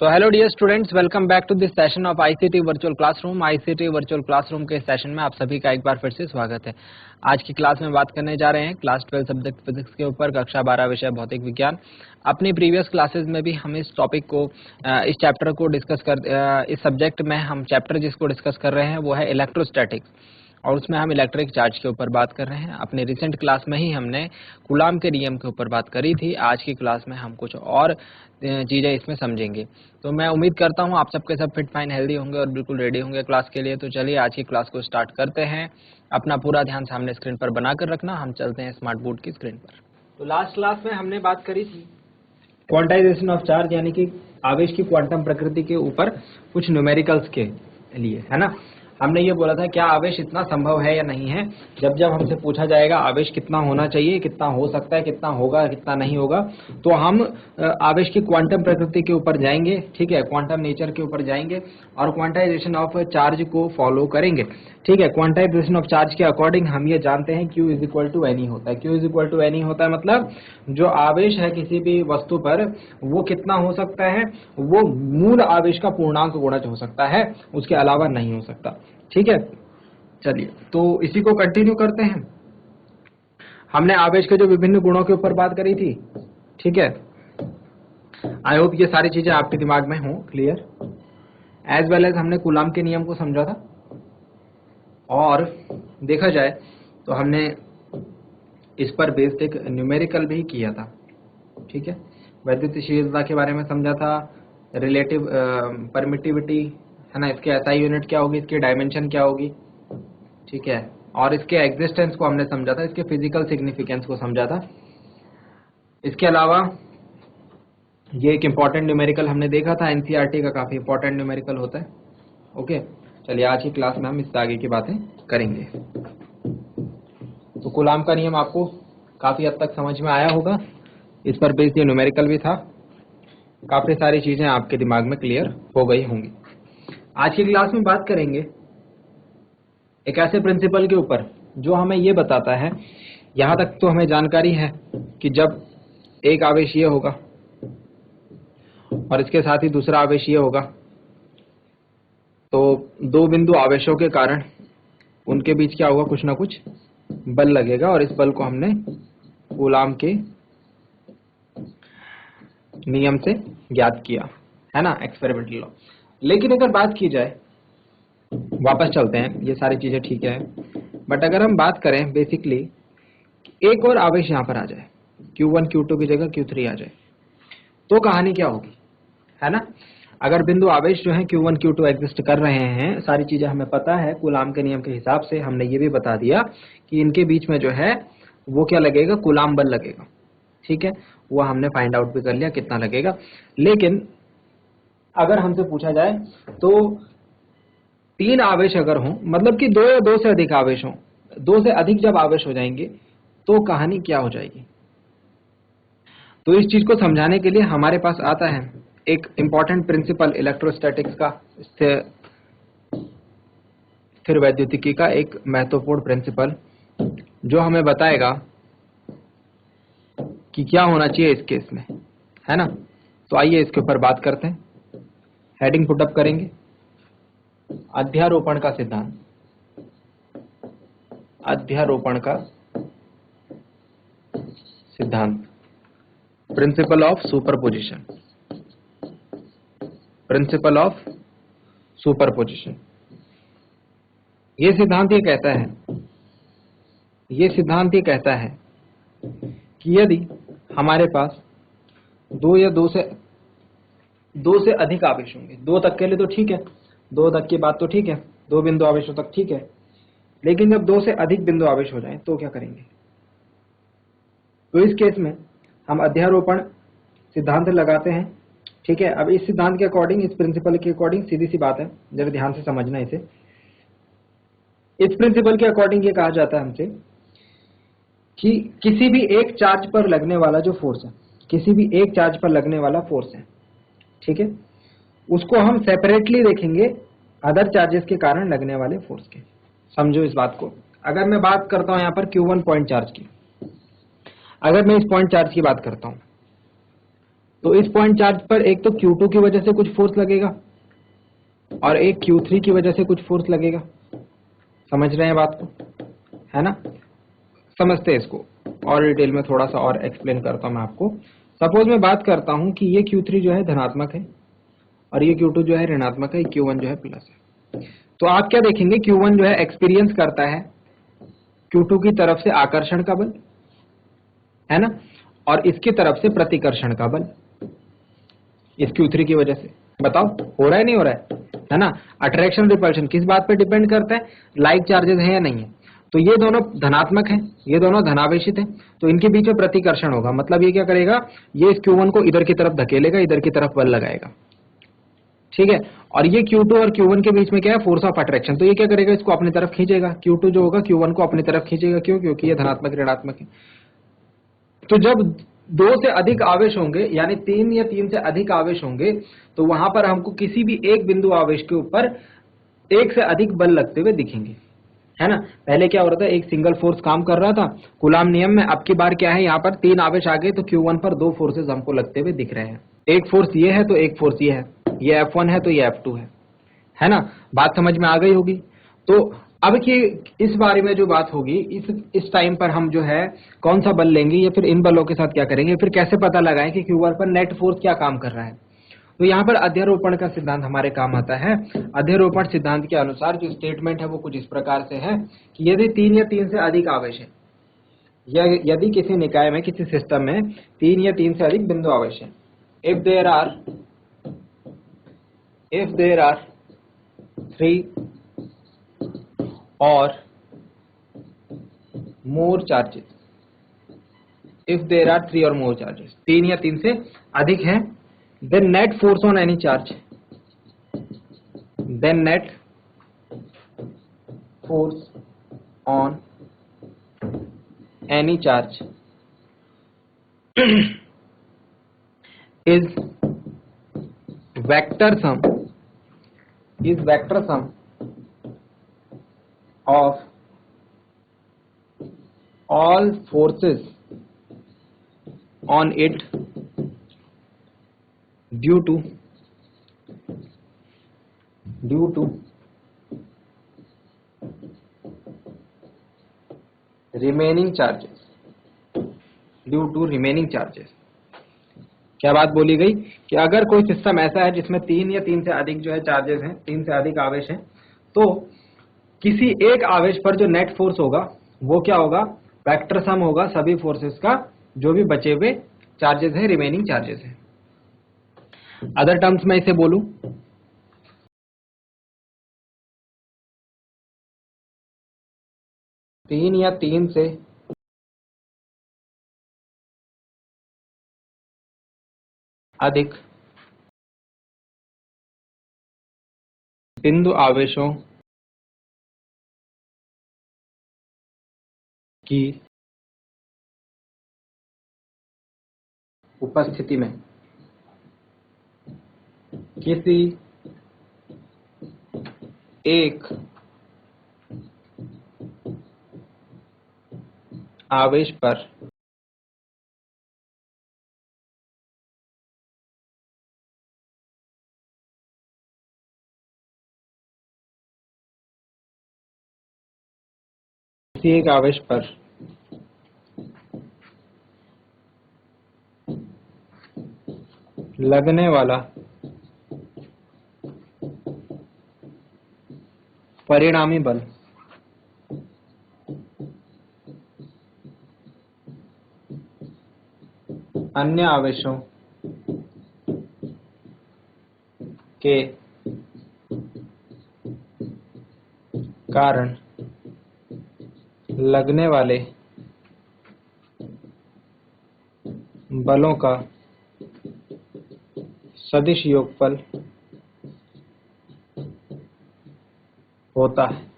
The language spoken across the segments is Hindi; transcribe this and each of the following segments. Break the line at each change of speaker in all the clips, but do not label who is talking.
So hello dear students, welcome back to this session of ICT virtual classroom. ICT virtual classroom के सेशन में आप सभी का एक बार फिर से स्वागत है। आज की क्लास में बात करने जा रहे हैं क्लास 12 सब्जेक्ट फिजिक्स के ऊपर, कक्षा 12 विषय भौतिक विज्ञान। अपनी प्रीवियस क्लासेस में भी हम इस टॉपिक को, इस चैप्टर को डिस्कस कर, इस सब्जेक्ट में हम चैप्टर जिसको डिस्कस कर रहे हैं वो है इलेक्ट्रोस्टैटिक्स, और उसमें हम इलेक्ट्रिक चार्ज के ऊपर बात कर रहे हैं। अपने रिसेंट क्लास में ही हमने कूलाम के नियम के ऊपर बात करी थी। आज की क्लास में हम कुछ और चीज़ें इसमें समझेंगे। तो मैं उम्मीद करता हूं आप सबके सब फिट फाइन हेल्दी होंगे और बिल्कुल रेडी होंगे क्लास के लिए। तो चलिए आज की क्लास को स्टार्ट करते हैं। अपना पूरा ध्यान सामने स्क्रीन पर बनाकर रखना। हम चलते हैं स्मार्ट बोर्ड की स्क्रीन पर। तो लास्ट क्लास में हमने बात करी थी क्वांटाइजेशन ऑफ चार्ज, यानी कि आवेश की क्वांटम प्रकृति के ऊपर कुछ न्यूमेरिकल्स के लिए, है ना। हमने ये बोला था क्या आवेश इतना संभव है या नहीं है। जब जब हमसे पूछा जाएगा आवेश कितना होना चाहिए, कितना हो सकता है, कितना होगा, कितना नहीं होगा, तो हम आवेश की क्वांटम प्रकृति के ऊपर जाएंगे, ठीक है, क्वांटम नेचर के ऊपर जाएंगे और क्वांटाइजेशन ऑफ चार्ज को फॉलो करेंगे, ठीक है। क्वांटाइजेशन ऑफ चार्ज के अकॉर्डिंग हम ये जानते हैं Q is equal to ne होता है। Q is equal to ne होता है मतलब जो आवेश है किसी भी वस्तु पर वो कितना हो सकता है, वो मूल आवेश का पूर्णांक गुणज हो सकता है, उसके अलावा नहीं हो सकता, ठीक है। चलिए तो इसी को कंटिन्यू करते हैं। हमने आवेश के जो विभिन्न गुणों के ऊपर बात करी थी, ठीक है। आई होप ये सारी चीजें आपके दिमाग में हो क्लियर। एज वेल एज हमने कूलाम के नियम को समझा था और देखा जाए तो हमने इस पर बेस्ड एक न्यूमेरिकल भी किया था, ठीक है। वैद्युतशीलता के बारे में समझा था, रिलेटिव परमिटिविटी, है ना, इसके एसआई यूनिट क्या होगी, इसकी डायमेंशन क्या होगी, ठीक है, और इसके एग्जिस्टेंस को हमने समझा था, इसके फिजिकल सिग्निफिकेंस को समझा था। इसके अलावा ये एक इम्पॉर्टेंट न्यूमेरिकल हमने देखा था, एनसीईआरटी का काफी इंपॉर्टेंट न्यूमेरिकल होता है। ओके, चलिए आज की क्लास में हम इससे आगे की बातें करेंगे। तो कूलाम का नियम आपको काफी हद तक समझ में आया होगा, इस पर बेस्ड ये न्यूमेरिकल भी था, काफी सारी चीजें आपके दिमाग में क्लियर हो गई होंगी। आज की क्लास में बात करेंगे एक ऐसे प्रिंसिपल के ऊपर जो हमें ये बताता है, यहां तक तो हमें जानकारी है कि जब एक आवेश ये होगा और इसके साथ ही दूसरा आवेश ये होगा तो दो बिंदु आवेशों के कारण उनके बीच क्या होगा, कुछ ना कुछ बल लगेगा, और इस बल को हमने कूलाम के नियम से ज्ञात किया, है ना, एक्सपेरिमेंटल लॉ। लेकिन अगर बात की जाए, वापस चलते हैं, ये सारी चीजें ठीक है, बट अगर हम बात करें बेसिकली एक और आवेश यहां पर आ जाए, Q1 Q2 की जगह Q3 आ जाए, तो कहानी क्या होगी, है ना। अगर बिंदु आवेश जो है Q1 Q2 एग्जिस्ट कर रहे हैं, सारी चीजें हमें पता है, कूलाम के नियम के हिसाब से हमने ये भी बता दिया कि इनके बीच में जो है वो क्या लगेगा, कूलाम बल लगेगा, ठीक है। वो हमने फाइंड आउट भी कर लिया कितना लगेगा। लेकिन अगर हमसे पूछा जाए तो तीन आवेश अगर हों, मतलब कि दो या दो से अधिक आवेश हों, दो से अधिक जब आवेश हो जाएंगे तो कहानी क्या हो जाएगी। तो इस चीज को समझाने के लिए हमारे पास आता है एक इंपॉर्टेंट प्रिंसिपल इलेक्ट्रोस्टैटिक्स का, स्थिर वैद्युतिकी का एक महत्वपूर्ण प्रिंसिपल जो हमें बताएगा कि क्या होना चाहिए इस केस में, है ना। तो आइए इसके ऊपर बात करते हैं। हेडिंग पुटअप करेंगे, अध्यारोपण का सिद्धांत। अध्यारोपण का सिद्धांत, principle of superposition. Principle of superposition, ये सिद्धांत ये कहता है कि यदि हमारे पास दो या दो से अधिक आवेश होंगे, दो तक के लिए तो ठीक है, दो तक की बात तो ठीक है, दो बिंदु आवेशों तक ठीक है, लेकिन जब दो से अधिक बिंदु आवेश हो जाएं तो क्या करेंगे। तो इस केस में हम अध्यारोपण सिद्धांत लगाते हैं, ठीक है। अब इस सिद्धांत के अकॉर्डिंग, इस प्रिंसिपल के अकॉर्डिंग सीधी सी बात है, जरा ध्यान से समझना इसे। इस प्रिंसिपल के अकॉर्डिंग ये कहा जाता है हमसे कि किसी भी एक चार्ज पर लगने वाला जो फोर्स है, किसी भी एक चार्ज पर लगने वाला फोर्स है, ठीक है, उसको हम सेपरेटली देखेंगे अदर चार्जेस के कारण लगने वाले फोर्स के। समझो इस बात को। अगर मैं बात करता हूं यहां पर Q1 पॉइंट चार्ज की, अगर मैं इस पॉइंट चार्ज की बात करता हूं तो इस पॉइंट चार्ज पर एक तो Q2 की वजह से कुछ फोर्स लगेगा और एक Q3 की वजह से कुछ फोर्स लगेगा। समझ रहे हैं बात को, है ना? समझते हैं इसको और डिटेल में, थोड़ा सा और एक्सप्लेन करता हूं मैं आपको। सपोज मैं बात करता हूं कि ये Q3 जो है धनात्मक है और ये Q2 जो है ऋणात्मक है, Q1 जो है प्लस है। तो आप क्या देखेंगे, Q1 जो है एक्सपीरियंस करता है Q2 की तरफ से आकर्षण का बल, है ना, और इसकी तरफ से प्रतिकर्षण का बल इस Q3 की वजह से। बताओ हो रहा है नहीं हो रहा है ना? अट्रैक्शन रिपल्शन किस बात पे डिपेंड करता है? लाइक चार्जेस है या नहीं है। तो ये दोनों धनात्मक हैं, ये दोनों धनावेशित हैं, तो इनके बीच में प्रतिकर्षण होगा। मतलब ये क्या करेगा, ये इस Q1 को इधर की तरफ धकेलेगा, इधर की तरफ बल लगाएगा, ठीक है। और ये Q2 और Q1 के बीच में क्या है, फोर्स ऑफ अट्रैक्शन। तो ये क्या करेगा, इसको अपनी तरफ खींचेगा। Q2 जो होगा Q1 को अपनी तरफ खींचेगा। क्यों? क्योंकि ये धनात्मक ऋणात्मक है। तो जब दो से अधिक आवेश होंगे, यानी तीन या तीन से अधिक आवेश होंगे, तो वहां पर हमको किसी भी एक बिंदु आवेश के ऊपर एक से अधिक बल लगते हुए दिखेंगे, है ना। पहले क्या हो रहा था, एक सिंगल फोर्स काम कर रहा था कूलाम नियम में। अब की बार क्या है, यहाँ पर तीन आवेश आ गए, तो Q1 पर दो फोर्सेस हमको लगते हुए दिख रहे हैं। एक फोर्स ये है तो एक फोर्स ये है, ये F1 है तो ये F2 है ना। बात समझ में आ गई होगी। तो अब की इस बारे में जो बात होगी, इस टाइम पर हम जो है कौन सा बल लेंगे, या फिर इन बलों के साथ क्या करेंगे, फिर कैसे पता लगाएं कि Q1 पर नेट फोर्स क्या काम कर रहा है। तो यहाँ पर अध्यारोपण का सिद्धांत हमारे काम आता है। अध्यारोपण सिद्धांत के अनुसार जो स्टेटमेंट है वो कुछ इस प्रकार से है कि यदि तीन या तीन से अधिक आवेश है, या यदि किसी निकाय में, किसी सिस्टम में तीन या तीन से अधिक बिंदु आवेश है, if there are three or more charges, if there are three or more charges, तीन या तीन से अधिक है, then net force on any charge, then net force on any charge is vector sum of all forces on it due to remaining charges। क्या बात बोली गई कि अगर कोई सिस्टम ऐसा है जिसमें तीन या तीन से अधिक जो है चार्जेस हैं, तीन से अधिक आवेश हैं, तो किसी एक आवेश पर जो नेट फोर्स होगा वो क्या होगा, वेक्टर सम होगा सभी फोर्सेस का, जो भी बचे हुए चार्जेस हैं, रिमेनिंग चार्जेस हैं। अदर टर्म्स में इसे बोलूं, तीन या तीन से अधिक बिंदु आवेशों की उपस्थिति में किसी एक आवेश पर लगने वाला परिणामी बल अन्य आवेशों के कारण लगने वाले बलों का सदिश योगफल होता है।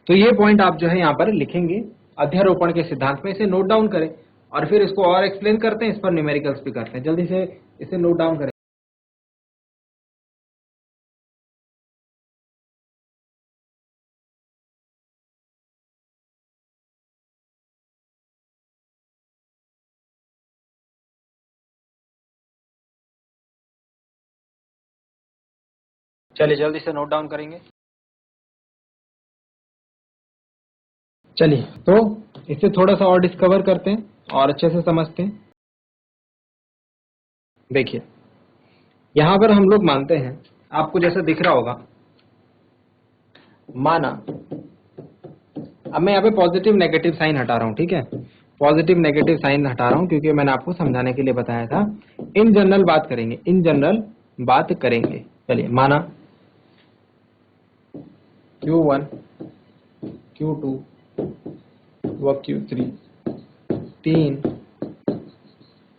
तो ये पॉइंट आप जो है यहाँ पर लिखेंगे अध्यारोपण के सिद्धांत में, इसे नोट डाउन करें और फिर इसको और एक्सप्लेन करते हैं, इस पर न्यूमेरिकल्स भी करते हैं। जल्दी से इसे नोट डाउन करें। चलिए जल्दी से नोट डाउन करेंगे। चलिए तो इसे थोड़ा सा और डिस्कवर करते हैं और अच्छे से समझते हैं। देखिए यहां पर हम लोग मानते हैं, आपको जैसा दिख रहा होगा, माना अब मैं यहाँ पे पॉजिटिव नेगेटिव साइन हटा रहा हूं, ठीक है, पॉजिटिव नेगेटिव साइन हटा रहा हूं क्योंकि मैंने आपको समझाने के लिए बताया था। इन जनरल बात करेंगे, इन जनरल बात करेंगे। चलिए माना Q1 Q2 व Q3 तीन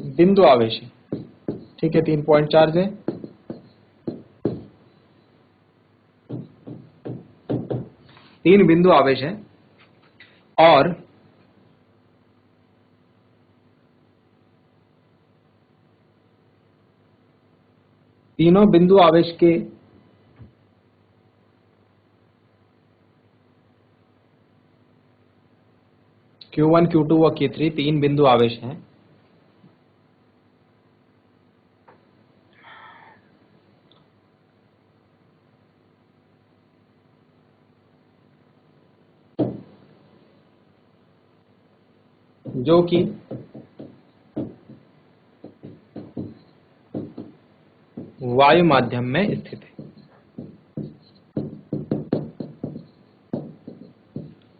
बिंदु आवेश है, ठीक है, 3 पॉइंट चार्ज है। तीन बिंदु आवेश है और तीनों बिंदु आवेश के Q1 Q2 व Q3 तीन बिंदु आवेश हैं। जो कि वायु माध्यम में स्थित है,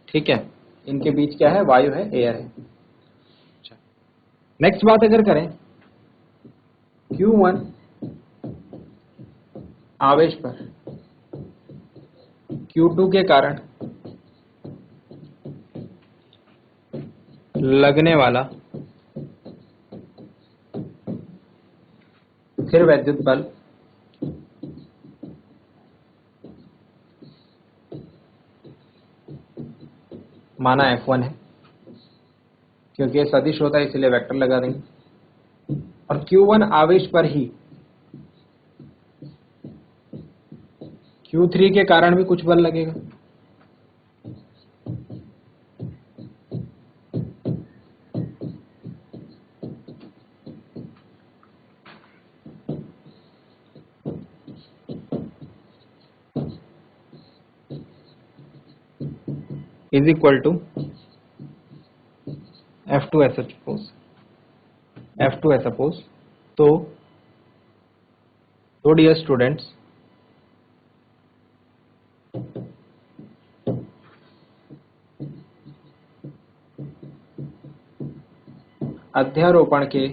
ठीक है, इनके बीच क्या है, वायु है, एयर है। नेक्स्ट बात अगर करें, Q1 आवेश पर Q2 के कारण लगने वाला स्थिर वैद्युत बल माना F1 है, क्योंकि ये सदिश होता है इसलिए वेक्टर लगा देंगे। और Q1 आवेश पर ही Q3 के कारण भी कुछ बल लगेगा, इज इक्वल टू F2 ऐसा सपोज, F2 ऐसा सपोज। तो डियर स्टूडेंट्स, अध्यारोपण के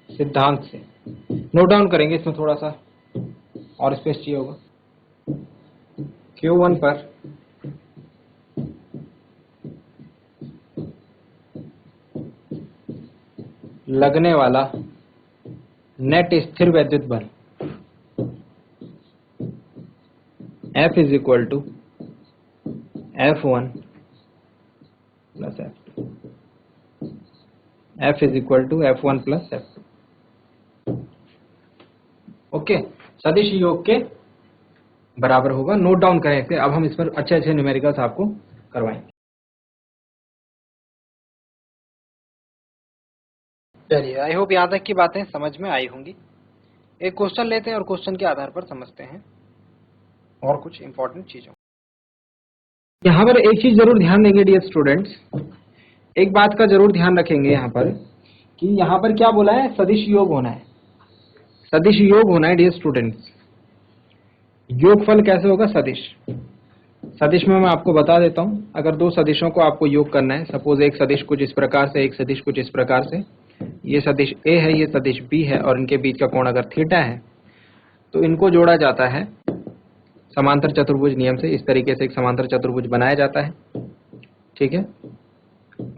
सिद्धांत से नोट डाउन करेंगे, इसमें थोड़ा सा और स्पेस चाहिए होगा। Q1 पर लगने वाला नेट स्थिर वैद्युत बल F is equal to F1 plus F2, F is equal to F1 plus F2, okay, सदिश योग के बराबर होगा। नोट डाउन करें, अब हम इस पर अच्छे अच्छे न्यूमेरिकल्स आपको करवाएंगे। चलिए आई होप यहाँ तक की बातें समझ में आई होंगी। एक क्वेश्चन लेते हैं और क्वेश्चन के आधार पर समझते हैं और कुछ इंपॉर्टेंट चीजों। यहाँ पर एक चीज जरूर ध्यान देंगे डियर स्टूडेंट्स, एक बात का जरूर ध्यान रखेंगे यहाँ पर कि यहाँ पर क्या बोला है, सदिश योग होना है, सदिश योग होना है डियर स्टूडेंट्स। योगफल कैसे होगा, सदिश। सदिश में मैं आपको बता देता हूं, अगर दो सदिशों को आपको योग करना है, सपोज एक सदिश कुछ इस प्रकार से, एक सदिश कुछ इस प्रकार से, ये सदिश A है, ये सदिश B है और इनके बीच का कोण अगर थीटा है, तो इनको जोड़ा जाता है समांतर चतुर्भुज नियम से। इस तरीके से एक समांतर चतुर्भुज बनाया जाता है, ठीक है,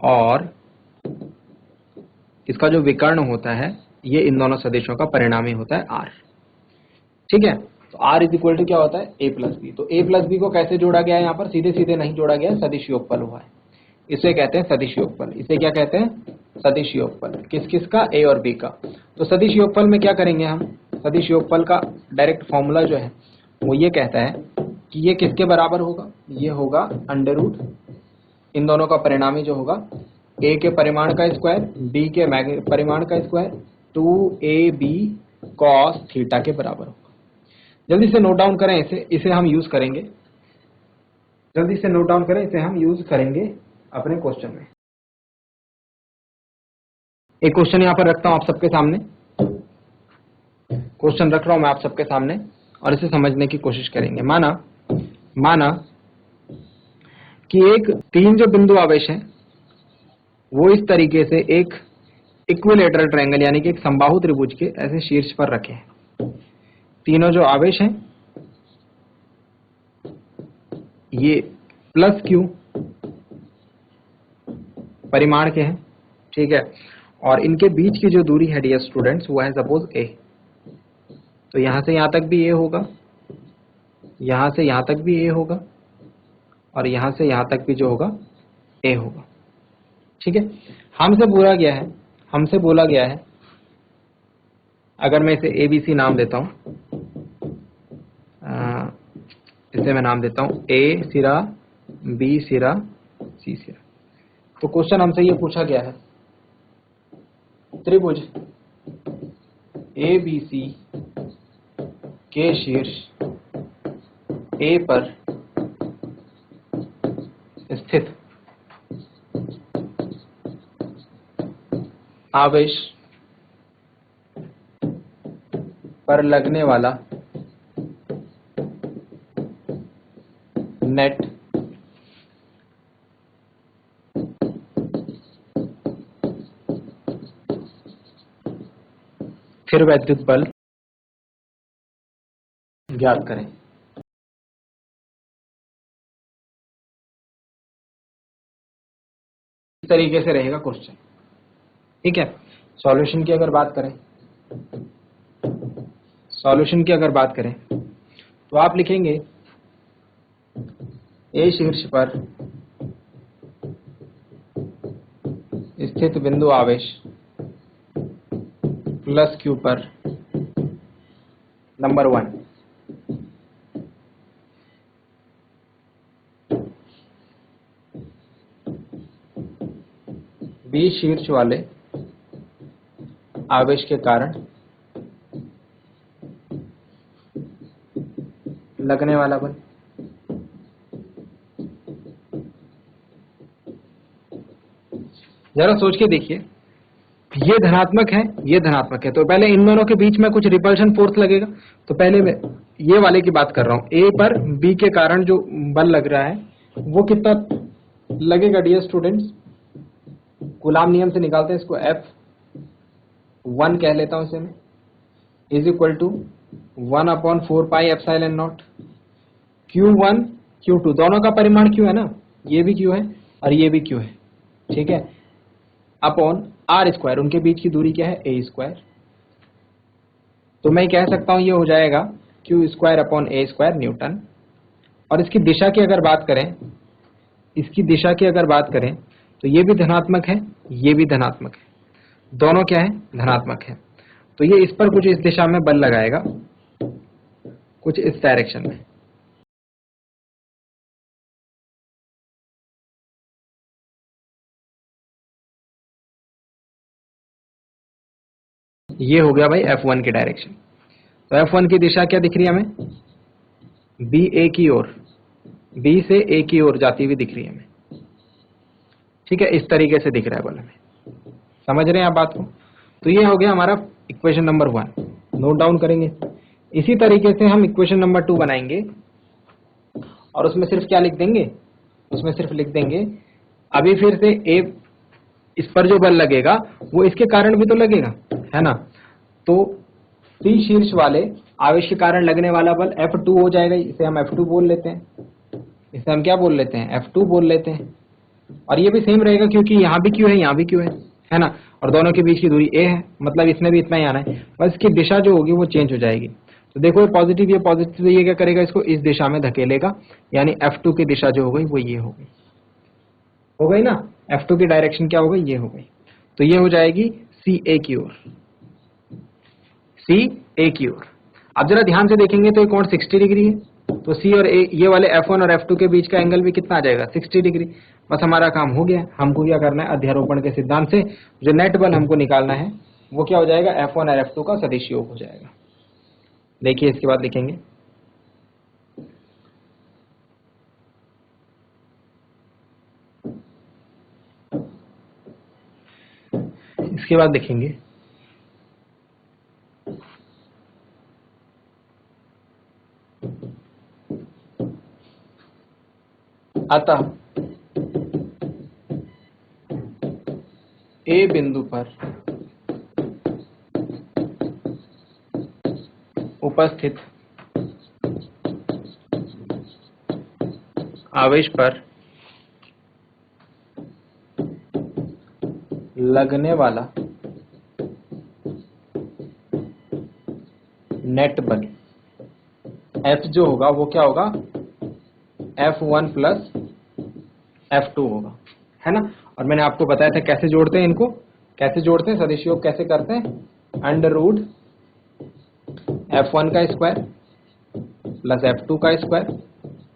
और इसका जो विकर्ण होता है ये इन दोनों सदिशों का परिणामी होता है R, ठीक है। तो R इज इक्वल टू क्या होता है, A प्लस बी। तो A प्लस बी को कैसे जोड़ा गया है, यहाँ पर सीधे सीधे नहीं जोड़ा गया, सदिश योगफल हुआ है, इसे कहते हैं सदिश योगफल। इसे क्या कहते हैं, सदिश योगफल। किस किस का, A और B का। तो सदिश योगफल में क्या करेंगे हम, सदिश योगफल का डायरेक्ट फॉर्मूला जो है वो ये कहता है कि ये किसके बराबर होगा, ये होगा अंडर रूट इन दोनों का परिणामी जो होगा, A के परिमाण का स्क्वायर, B के परिमाण का स्क्वायर, 2AB कॉस थीटा के बराबर होगा। जल्दी से नोट डाउन करें, इसे हम यूज करेंगे। जल्दी से नोट डाउन करें, इसे हम यूज करेंगे अपने क्वेश्चन में। एक क्वेश्चन यहां पर रखता हूं आप सबके सामने, क्वेश्चन रख रहा हूं मैं आप सबके सामने और इसे समझने की कोशिश करेंगे। माना कि एक 3 जो बिंदु आवेश हैं वो इस तरीके से एक इक्विलेटरल ट्रायंगल यानी कि एक समबाहु त्रिभुज के ऐसे शीर्ष पर रखे हैं। तीनों जो आवेश हैं ये प्लस क्यू परिमाण के हैं, ठीक है, और इनके बीच की जो दूरी है डियर स्टूडेंट्स वो है सपोज ए। तो यहां से यहां तक भी ए होगा, यहां से यहां तक भी ए होगा और यहां से यहां तक भी जो होगा ए होगा, ठीक है। हमसे बोला गया है अगर मैं इसे ABC नाम देता हूं, इसे मैं नाम देता हूं ए सिरा, बी सिरा, सी सिरा। तो क्वेश्चन हमसे ये पूछा गया है त्रिभुज ABC के शीर्ष ए पर स्थित आवेश पर लगने वाला नेट स्थिर वैद्युत बल ज्ञात करें। इस तरीके से रहेगा क्वेश्चन, ठीक है। सॉल्यूशन की अगर बात करें तो आप लिखेंगे ए शीर्ष पर स्थित बिंदु आवेश प्लस क्यू पर नंबर 1, बी शीर्ष वाले आवेश के कारण लगने वाला बल। जरा सोच के देखिए, ये धनात्मक है, ये धनात्मक है, तो पहले इन दोनों के बीच में कुछ रिपल्शन फोर्स लगेगा। तो पहले मैं ये वाले की बात कर रहा हूं, ए पर बी के कारण जो बल लग रहा है वो कितना लगेगा डियर स्टूडेंट्स। कूलाम नियम से निकालते हैं इसको, F1 कह लेता हूं इसे मैं, is equal to 1/4 pi epsilon naught Q1 Q2, दोनों का परिमाण Q है ना, ये भी Q है और ये भी Q है, ठीक है, अपॉन R स्क्वायर, उनके बीच की दूरी क्या है A स्क्वायर। तो मैं कह सकता हूं ये हो जाएगा Q square upon A square Newton. और इसकी दिशा की अगर बात करें तो ये भी धनात्मक है, ये भी धनात्मक है, दोनों क्या है धनात्मक है। तो ये इस पर कुछ इस दिशा में बल लगाएगा, कुछ इस डायरेक्शन में। ये हो गया भाई F1 की डायरेक्शन। तो F1 की दिशा क्या दिख रही है हमें, B A की ओर, B से A की ओर जाती हुई दिख रही है हमें, ठीक है, इस तरीके से दिख रहा है बल हमें। समझ रहे हैं आप बात को। तो ये हो गया हमारा इक्वेशन नंबर 1, नोट डाउन करेंगे। इसी तरीके से हम इक्वेशन नंबर 2 बनाएंगे और उसमें सिर्फ क्या लिख देंगे, उसमें सिर्फ लिख देंगे अभी फिर से A इस पर जो बल लगेगा वो इसके कारण भी तो लगेगा, है ना। तो C शीर्ष वाले आवेश के कारण लगने वाला बल F2 हो जाएगा, इसे हम F2 बोल लेते हैं, इसे हम क्या बोल लेते हैं F2 बोल लेते हैं। और ये भी सेम रहेगा क्योंकि यहाँ भी Q है, यहाँ भी Q है ना, और दोनों के बीच की दूरी A है, मतलब इसमें भी इतना ही आना है, बस इसकी दिशा जो होगी वो चेंज हो जाएगी। तो देखो ये पॉजिटिव, तो ये क्या करेगा, इसको इस दिशा में धकेलेगा, यानी F2 की दिशा जो हो गई वो ये हो गई ना, F2 की डायरेक्शन क्या हो गई, ये हो गई। तो ये हो जाएगी CA की ओर, CA की ओर। अब जरा ध्यान से देखेंगे तो ये कोण 60 डिग्री है, तो C और A ये वाले F1 और F2 के बीच का एंगल भी कितना आ जाएगा 60 डिग्री। बस हमारा काम हो गया। हमको क्या करना है, अध्यारोपण के सिद्धांत से जो नेट बल हमको निकालना है वो क्या हो जाएगा, F1 और F2 का सदिश योग हो जाएगा। देखिए इसके बाद लिखेंगे इसके बाद लिखेंगे अतः ए बिंदु पर उपस्थित आवेश पर लगने वाला नेट बल F जो होगा वो क्या होगा, F1 प्लस F2 होगा, है ना। और मैंने आपको बताया था कैसे जोड़ते हैं इनको, कैसे जोड़ते हैं, सदिश योग कैसे करते हैं, अंडर रूट F1 का स्क्वायर प्लस F2 का square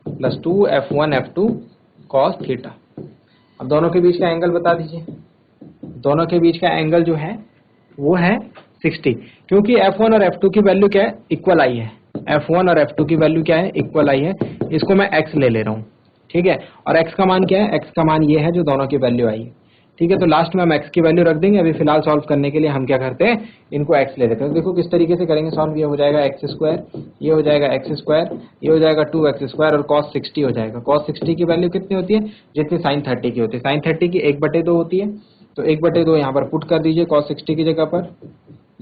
plus 2F1 F2 cos theta. अब दोनों के बीच का एंगल बता दीजिए। दोनों के बीच का एंगल जो है वो है 60, क्योंकि F1 और F2 की वैल्यू क्या है, इक्वल आई है। F1 और F2 की वैल्यू क्या है, इक्वल आई है। इसको मैं x ले रहा हूँ, ठीक है। और x का मान क्या है, x का मान ये है जो दोनों की वैल्यू आई है, ठीक है। तो लास्ट में हम x की वैल्यू रख देंगे। अभी फिलहाल सॉल्व करने के लिए हम क्या करते हैं, इनको x ले लेते हैं। देखो किस तरीके से करेंगे सॉल्व। ये हो जाएगा x स्क्वायर, ये हो जाएगा x स्क्वायर, ये हो जाएगा 2x स्क्वायर और cos 60 हो जाएगा। cos 60 की वैल्यू कितनी होती है, जितनी sin 30 की होती है। sin 30 की 1/2 होती है, तो 1/2 यहाँ पर पुट कर दीजिए cos 60 की जगह पर।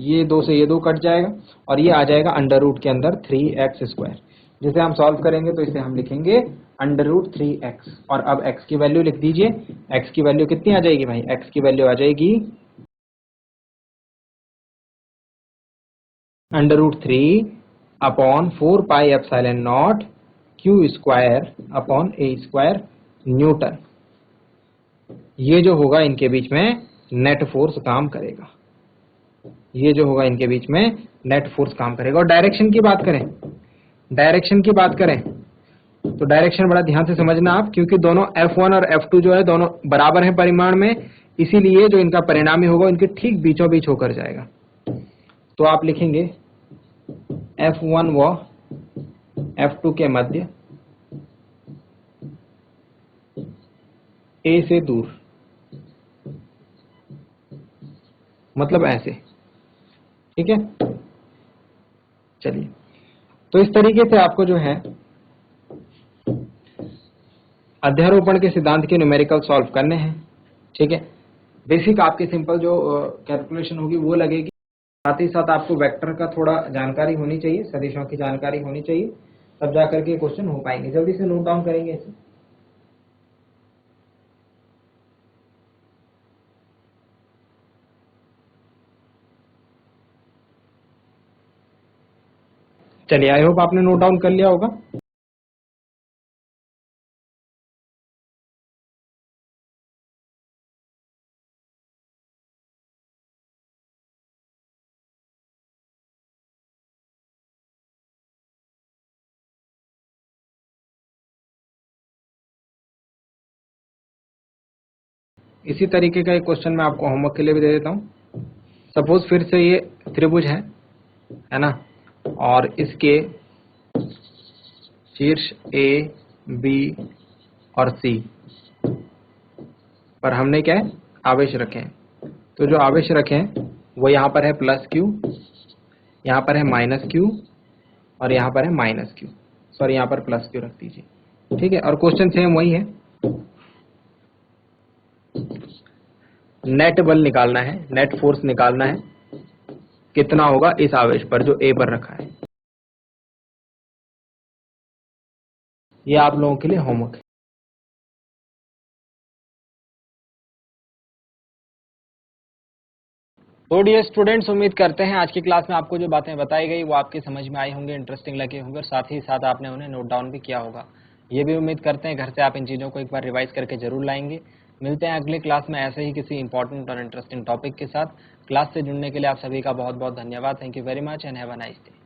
ये 2 से ये 2 कट जाएगा और ये आ जाएगा अंडर रूट के अंदर 3x स्क्वायर। जिसे हम सॉल्व करेंगे तो इसे हम लिखेंगे अंडर रूट 3x। और अब x की वैल्यू लिख दीजिए। x की वैल्यू कितनी आ जाएगी भाई, x की वैल्यू आ जाएगी under root 3 upon 4 pi epsilon naught q square upon a square newton. ये जो होगा इनके बीच में नेट फोर्स काम करेगा। ये जो होगा इनके बीच में नेट फोर्स काम करेगा। और डायरेक्शन की बात करें, डायरेक्शन की बात करें तो डायरेक्शन बड़ा ध्यान से समझना आप, क्योंकि दोनों F1 और F2 जो है दोनों बराबर हैं परिमाण में, इसीलिए जो इनका परिणामी होगा इनके ठीक बीचों बीच होकर जाएगा। तो आप लिखेंगे F1 व F2 के मध्य A से दूर, मतलब ऐसे, ठीक है। चलिए, तो इस तरीके से आपको जो है अध्यारोपण के सिद्धांत के न्यूमेरिकल सॉल्व करने हैं, ठीक है। बेसिक आपकी सिंपल जो कैलकुलेशन होगी वो लगेगी। साथ ही साथ आपको वेक्टर का थोड़ा जानकारी होनी चाहिए, सदिशों की जानकारी होनी चाहिए, तब जाकर के क्वेश्चन हो पाएंगे। जल्दी से नोट डाउन करेंगे इसे। चलिए, आई होप आपने नोट डाउन कर लिया होगा। इसी तरीके का एक क्वेश्चन मैं आपको होमवर्क के लिए भी दे देता हूं। सपोज फिर से ये त्रिभुज है ना, और इसके शीर्ष A, B और C पर हमने क्या है, आवेश रखे हैं। तो जो आवेश रखे हैं वो यहाँ पर है +q, यहाँ पर है -q और यहाँ पर है -q। सॉरी, यहाँ पर +q रख दीजिए, ठीक है। और क्वेश्चन सेम वही है, नेट बल निकालना है, नेट फोर्स निकालना है, कितना होगा इस आवेश पर जो A पर रखा है। ये आप लोगों के लिए होमवर्क है। तो डियर स्टूडेंट्स, उम्मीद करते हैं आज की क्लास में आपको जो बातें बताई गई वो आपकी समझ में आई होंगी, इंटरेस्टिंग लगे होंगे और साथ ही साथ आपने उन्हें नोट डाउन भी किया होगा। ये भी उम्मीद करते हैं घर से आप इन चीज़ों को एक बार रिवाइज करके जरूर लाएंगे। मिलते हैं अगली क्लास में ऐसे ही किसी इंपॉर्टेंट और इंटरेस्टिंग टॉपिक के साथ। क्लास से जुड़ने के लिए आप सभी का बहुत बहुत धन्यवाद। Thank you very much and have a nice day.